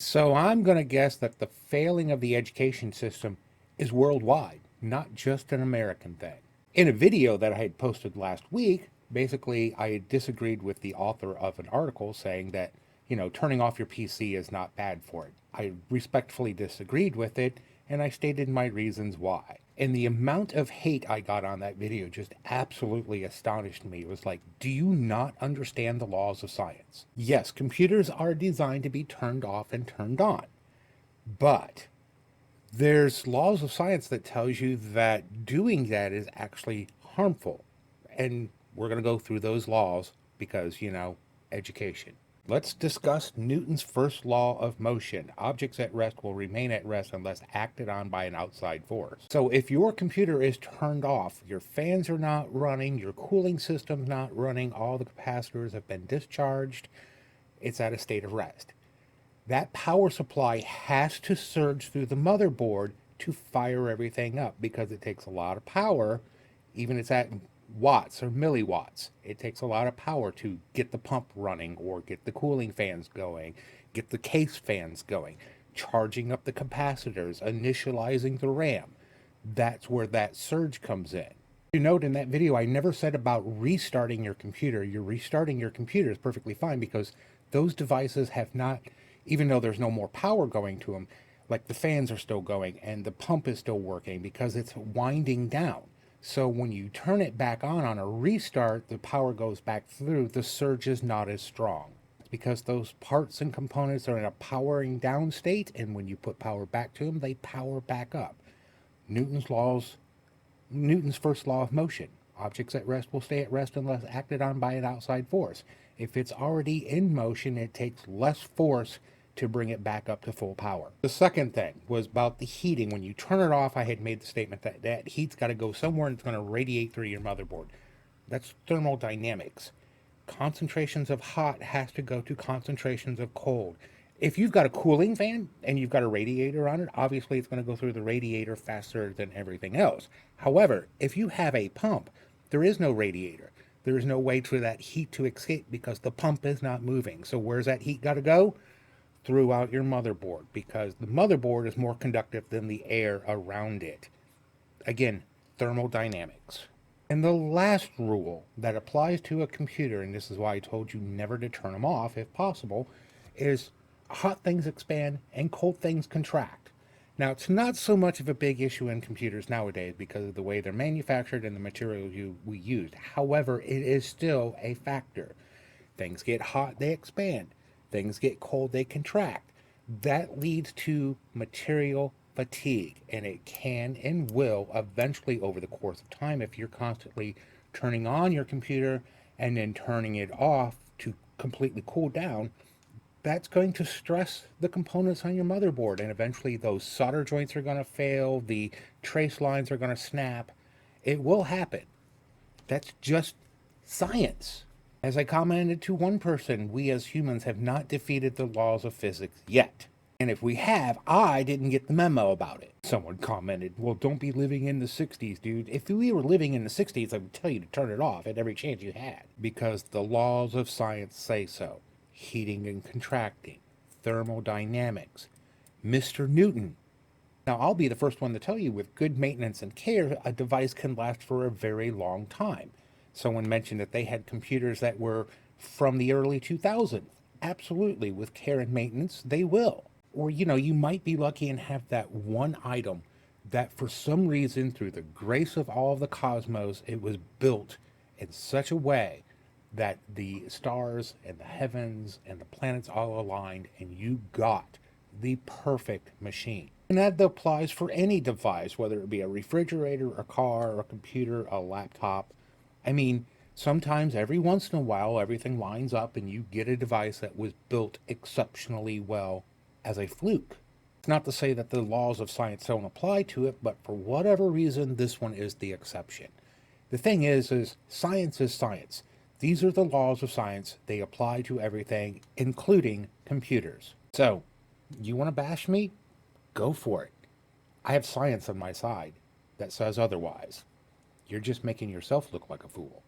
So I'm going to guess that the failing of the education system is worldwide, not just an American thing. In a video that I had posted last week, basically I had disagreed with the author of an article saying that, turning off your PC is not bad for it. I respectfully disagreed with it and I stated my reasons why. And the amount of hate I got on that video just absolutely astonished me. It was like, do you not understand the laws of science? Yes, computers are designed to be turned off and turned on, but there's laws of science that tells you that doing that is actually harmful. And we're going to go through those laws because, education. Let's discuss Newton's first law of motion. Objects at rest will remain at rest unless acted on by an outside force. So if your computer is turned off, your fans are not running, your cooling system's not running, all the capacitors have been discharged, it's at a state of rest. That power supply has to surge through the motherboard to fire everything up because it takes a lot of power, even if it's at watts or milliwatts. It takes a lot of power to get the pump running or get the cooling fans going, get the case fans going, charging up the capacitors, initializing the RAM. That's where that surge comes in. You note in that video, I never said about restarting your computer. You're restarting your computer is perfectly fine because those devices have not, even though there's no more power going to them, like the fans are still going and the pump is still working because it's winding down. So when you turn it back on a restart, the power goes back through, the surge is not as strong. It's because those parts and components are in a powering down state, and when you put power back to them, they power back up. Newton's first law of motion. Objects at rest will stay at rest unless acted on by an outside force. If it's already in motion, it takes less force to bring it back up to full power. The second thing was about the heating. When you turn it off, I had made the statement that that heat's got to go somewhere and it's going to radiate through your motherboard. That's thermodynamics. Concentrations of hot has to go to concentrations of cold. If you've got a cooling fan and you've got a radiator on it, obviously it's going to go through the radiator faster than everything else. However, if you have a pump, there is no radiator. There is no way for that heat to escape because the pump is not moving. So where's that heat got to go? Throughout your motherboard, because the motherboard is more conductive than the air around it. Again, thermodynamics. And the last rule that applies to a computer, and this is why I told you never to turn them off if possible, is hot things expand and cold things contract. Now, it's not so much of a big issue in computers nowadays because of the way they're manufactured and the materials we use. However, it is still a factor. Things get hot, they expand. Things get cold, they contract. That leads to material fatigue, and it can and will eventually, over the course of time, if you're constantly turning on your computer and then turning it off to completely cool down, that's going to stress the components on your motherboard, and eventually those solder joints are going to fail, the trace lines are going to snap. It will happen. That's just science. As I commented to one person, we as humans have not defeated the laws of physics yet. And if we have, I didn't get the memo about it. Someone commented, well, don't be living in the 60s, dude. If we were living in the 60s, I would tell you to turn it off at every chance you had. Because the laws of science say so. Heating and contracting, thermodynamics, Mr. Newton. Now, I'll be the first one to tell you, with good maintenance and care, a device can last for a very long time. Someone mentioned that they had computers that were from the early 2000s. Absolutely, with care and maintenance, they will. Or, you might be lucky and have that one item that for some reason, through the grace of all of the cosmos, it was built in such a way that the stars and the heavens and the planets all aligned and you got the perfect machine. And that applies for any device, whether it be a refrigerator, a car, a computer, a laptop. I mean, sometimes every once in a while, everything lines up and you get a device that was built exceptionally well as a fluke. It's not to say that the laws of science don't apply to it, but for whatever reason, this one is the exception. The thing is science is science. These are the laws of science. They apply to everything, including computers. So, you want to bash me? Go for it. I have science on my side that says otherwise. You're just making yourself look like a fool.